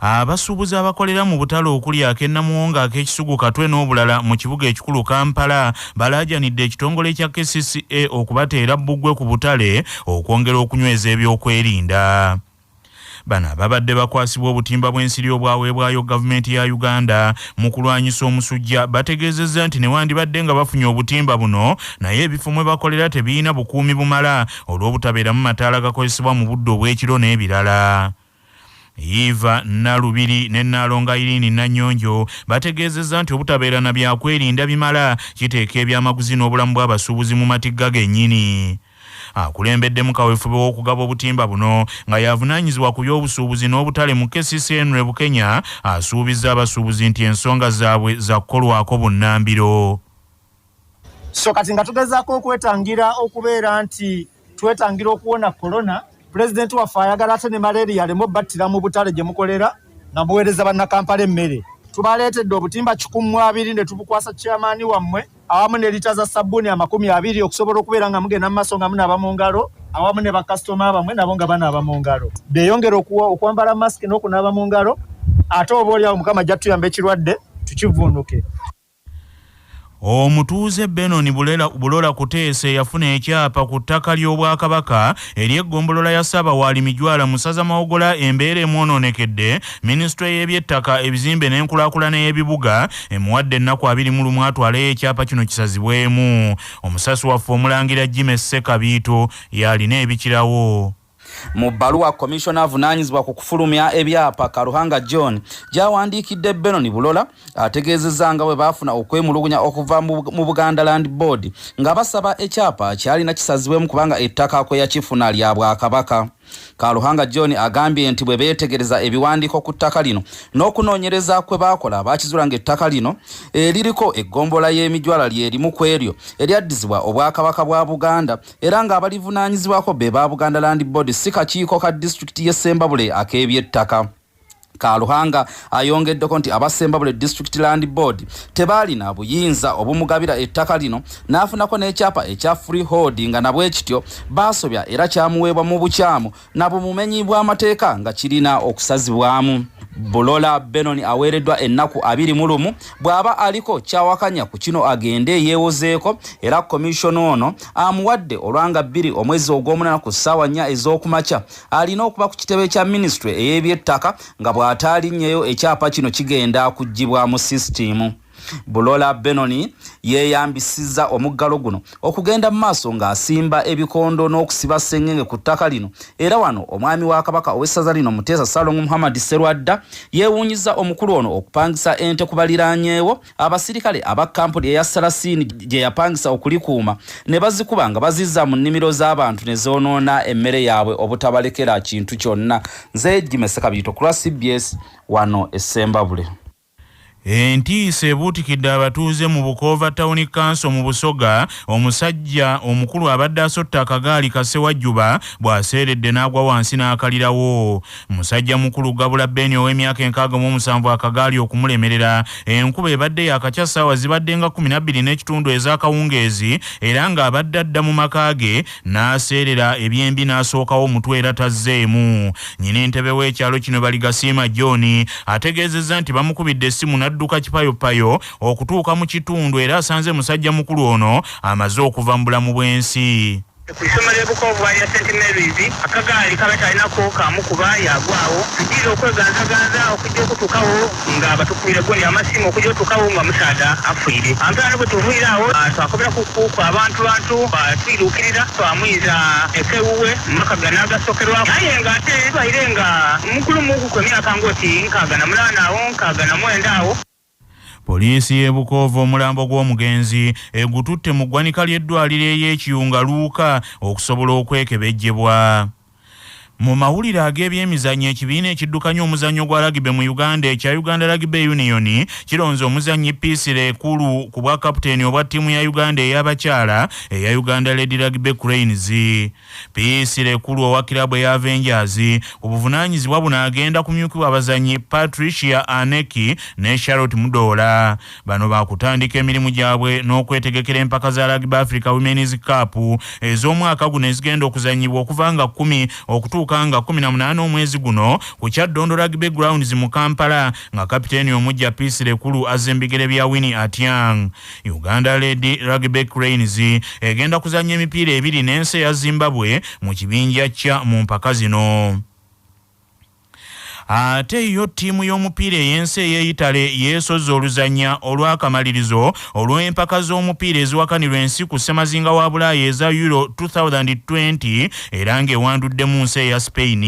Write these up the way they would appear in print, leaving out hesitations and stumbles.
abasuubuzi abakolera mu butale okuli ak'Ennamuwonga ak'Ekisugu Katwe n'obulala mu kibuga ekikulu Kampala balaajanidde ekitongole kya KCCA okubateera bbugwe ku butale okwongera okunyweza ebyokwerinda. Bana babadde bakwasibwa obutimba bw'ensiri obwaweebwayo gavumenti ya Uganda mu kulwanyisa omusujja bategeezezza nti newandibadde nga bafunye obutimba buno naye ebifo mwe bakolera tebiina bukuumi bumala olw'obutabeeramu mataala gakozesebwa mu budde obw'ekiro n'ebirala. Eva Nalubiri ne Nalonga Irini Nanyonjo bategeezezza nti obutabeera na byakwerinda bimala kiteeka ebyamaguzi n'obulamu bw'abasuubuzi mu matigga gennyini. Akulembeddemu kaweefube w'okugaba obutimba buno nga yavunaanyizibwa ku by'obusuubuzi n'obutale mu KCCN Bukenya asuubizza abasuubuzi nti ensonga zaabwe za kukolwako bunnambiro. So kati nga tugezaako okwetangira okubeera nti twetangira okuwona korona, Pulezidenti waffe ayagala ate ne malaria aleme obbattira mu butale gye mukolera nga muweereza bannakampala emmere. Tubaleetedde obutimba 12 ne tubukwasa chairman wammwe awamu ne lita za sabbuuni 20 okusobola okubeera nga mugenda mu maaso nga munaaba mu ngalo awamu ne bakasitoma bamwe nabo nga banaaba mu ngalo. Beeyongera okwambala masiki n'okunaaba mu ngalo ate oboolyawo Mukama ajja tuyamba ekirwadde tukivvuunuke. Omutuuze Benoni Bulola Kuteese yafuna ekyapa ku ttaka ly'Obwakabaka ery'eggombolola ya Ssaabawaali Mijwala mu ssaza Mawogola embeera emwononekedde Minisitule y'Eby'ettaka ebizimbe n'enkulaakulana y'ebibuga emuwadde ennaku 21 atwaleyo ekyapa kino kisazibwemu. Omusasi waffe Omulangira Jimmy Ssekabiito yalina ebikirawo. Mu bbaluwa komishona avunaanyizibwa ku kufulumya ebyapa Karuhanga John gy'awandiikidde Benoni Bulola ategeezezza nga bwe baafuna okwemulugunya okuva mu Buganda Land Board nga basaba ekyapa kyalina kisazibwemu kubanga ettaka kwe yakifuna lya Bwakabaka. Karuhanga John agambye nti bwe beetegereza ebiwandiiko ku ttaka lino n'okunoonyereza kwe baakola baakizula ng'ettaka lino eririko eggombola y'emijwala lyerimu ku eryo eryaddizibwa Obwakabaka bwa Buganda era ng'abalivunaanyizibwako be ba Buganda Land Board si kakiiko ka disitulikiti y'e Ssembabule ak'ebyettaka. Karuhanga ayongeddeko nti aba Ssembabule District Land Board tebaalina buyinza obumugabira ettaka lino n'afunako n'ekyapa ekya freehold nga nabwe kityo baasobya era kyamuweebwa mu bukyamu na bumumenyi bw'amateeka nga kirina okusazibwamu. Bulola Benoni aweereddwa ennaku 21 bw'aba aliko kyawakanya ku kino agende yeewozeeko era komishona ono amuwadde olwanga 2 omwezi ogw'omunana ku ssaawa 4 ez'okumakya alina okuba ku kitebe kya Ministry ey'ebyettaka nga bw'ataalinnyeyo ekyapa kino kigenda kuggibwa mu sisitimu. Bulola Benoni yeeyambisizza omuggalo guno okugenda mu maaso ng'asimba ebikondo n'okusiba ssengenge ku ttaka lino era wano omwami wa Kabaka ow'essaza lino Muteesa Salongo Muhammad Serwadda yeewuunyizza omukulu ono okupangisa ente ku baliraanyeewo abasirikale aba kampuni eya Salasini gye yapangisa okulikuuma ne bazikuba nga bazizza mu nnimiro z'abantu ne zoonoona emmere yaabwe obutabalekera kintu kyonna. Nze Jimmy Ssekabiito ku CBS wano e Ssembabule. Entisa Ebutikidde abatuuze mu Bukova Town Council mu Busoga omusajja omukulu abadde asotta akagaali Kasewajjuba bw'aseeredde n'agwa wansi n'akalirawo. Musajja mukulu Gabula Beni ow'emyaka 67 akagaali okumulemerera enkuba ebadde yakakya ssaawa zibadde nga 12 ez'akawungeezi era ng'abadde adda mu maka ge n'aseerera ebyembi n'asookawo omutwe era tazzeemu. Nnyini ntebe w'ekyalo kino Baligasiima John ategeezezza nti bamukubidde essimu n'adduka kipayopayo okutuuka mu kitundu era asanze musajja mukulu ono amaze okuva mu bulamu bw'ensi. Isomero Bukovu ya St. Mary's akagaali kabata alinako kamukuba yagwawo tujira okweganzaganza okujja okutukawo nga batukubira goni amasimu okujja okutukawo nga musaada afiire ampana bwe tuvuirawo twakobera kukuku abantu twirukirira twamwiza ekewuwe makaga n'agasokerwa naye nga ate baire nga mukulu muku kw'emyaka ngoti nkaaga na mulana awo nkaaga na mwenda awo. Poliisi y'e Bukovu omulambo gw'omugenzi egututte mu ggwanika ly'eddwaliro ey'ekiyunga Luuka okusobola okwekebejjebwa. Mu mawulire ag'ebyemizannyo ekibiina ekiddukanya omuzannyo gwa rugby mu Uganda ekya Uganda Rugby Union kironze omuzannyi Piisire Ekulu ku bwa kapiteeni obwa ttiimu ya Uganda ey'abakyala eya Uganda Lady Rugby Cranes. Piisire Ekulu owa kilabu eya Avengers ku buvunaanyizibwa buno agenda kumyukibwa abazannyi Patricia Aneki ne Charlotte Mudola. Bano baakutandika emirimu gyabwe n'okwetegekera empaka za Rugby Africa Women's Cup ez'omwaka guno ezigenda okuzannyibwa okuva nga 10 okutuuka kyadduka nga 18 omwezi guno ku Kyaddondo Rugby Grounds mu Kampala nga kapiteeni omujja Peace Lekulu azza embigere bya Winnie Atiang. Uganda Lady Rugby Cranes egenda kuzanya emipiira ebiri n'ensi ya Zimbabwe mu kibinja kya mu mpaka zino. Ate yo ttiimu y'omupiira ey'ensi ey'Itale yeesozza oluzannya olw'akamalirizo olw'empaka z'omupiira eziwakanirwa ensi ku ssemazinga wa Bulaaya eza Euro 2020 era ng'ewandudde mu nsi eya Spain.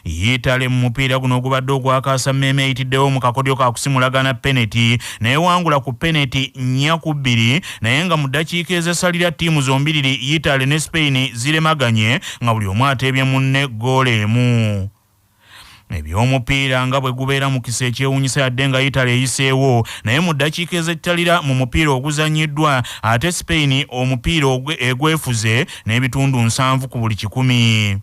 Itale mu mupiira guno ogubadde ogwakaasa mmeeme eyitiddewo mu kakodyo ka kusimulagana penalty n'ewangula ku penalty 4-2 naye nga mu ddakiika ezesalira ttiimu zombiriri Itale ne Spain ziremaganye nga buli omu ateebye munne ggoolo emu. Ebyomupiira nga bwe gubeera mu kisa ekyewuunyisa yadde nga Itale eyiseewo naye mu ddakiika ezittalira mu mupiira oguzanyiddwa ate Spain omupiira egwefuze n'ebitundu 7 ku buli 100.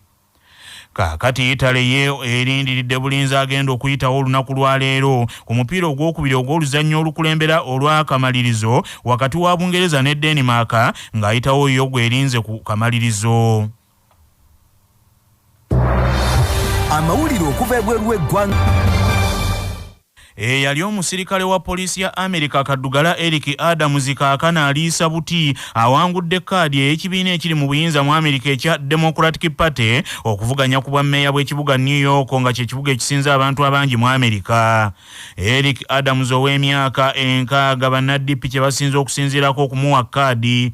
Kaakati Itale ye erindiridde bulinzi agenda okuyitawo olunaku lwa leero ku mupiira ogwokubiri ogw'oluzannya olukulembera olw'akamalirizo wakati wa Bungereza ne Denmark ng'ayitawo yo gwerinze ku kamalirizo. Amawulire okuva ebweru w'eggwanga. Yali omusirikale wa poliisi ya Amerika Kaddugala Eric Adams kaakana aliisa buti awangudde kaadi ey'ekibiina ekiri mu buyinza mu Amerika ekya Democratic Party okuvuganya ku bwammeeya bw'ekibuga New York nga kye kibuga ekisinza abantu abangi mu Amerika. Eric Adams ow'emyaka 60 bannaddipi kye basinze okusinziirako okumuwa kaadi.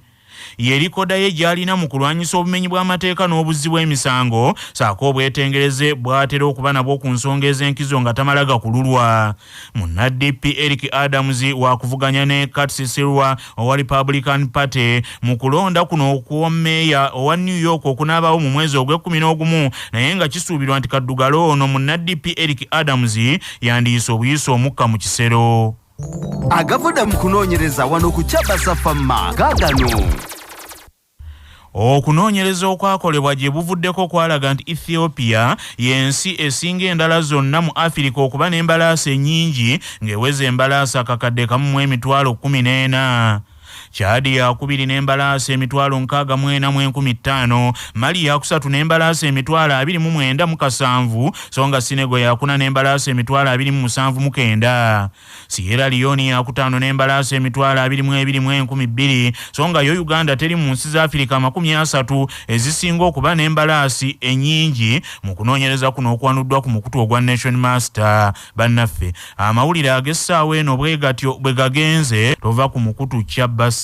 Ye likoda ye gy'alina mu kulwanyisa obumenyi bw'amateeka n'obuzzi bw'emisango saako obwetengereze bw'atera okuba nabwo ku nsonga ez'enkizo nga tamala gakululwa. Munnaddipi Eric Adams wakuvuganya ne Curtis Silwa owa Republican Party mu kulonda kuno okw'ommeeya owa New York okunaabaawo mu mwezi ogw'e11 naye nga kisuubirwa nti kaddugalo ono munnaddipi Eric Adams yandiyise obuyisa omukka mu kisero. Agavuda mu kunoonyereza wano ku Kyabasa Famma gaagano. Okunoonyereza okwakolebwa gye buvuddeko kwalaga nti Ethiopia y'ensi esinga endala zonna mu Afirika okuba n'embalaasi ennyingi ng'eweza embalaasi akakadde kamu mu emitwalo 14. Chadi yakubiri n'embalaasi emitwalo 64,500, Mali yakusatu n'embalaasi emitwalo 29,700, so nga Senegal yakuna n'embalaasi emitwalo 27,900. Sierra Leone yakutaano n'embalaasi emitwalo 22,200, so nga yo Uganda teri mu nsi za Afirika 30 ezisinga okuba n'embalaasi ennyingi mu kunoonyereza kuno okwanuddwa ku mukutu ogwa Nation Master. Bannaffe amawulire ag'essaawa eno bwe gatyo bwe gagenze tova ku mukutu Kyabasa.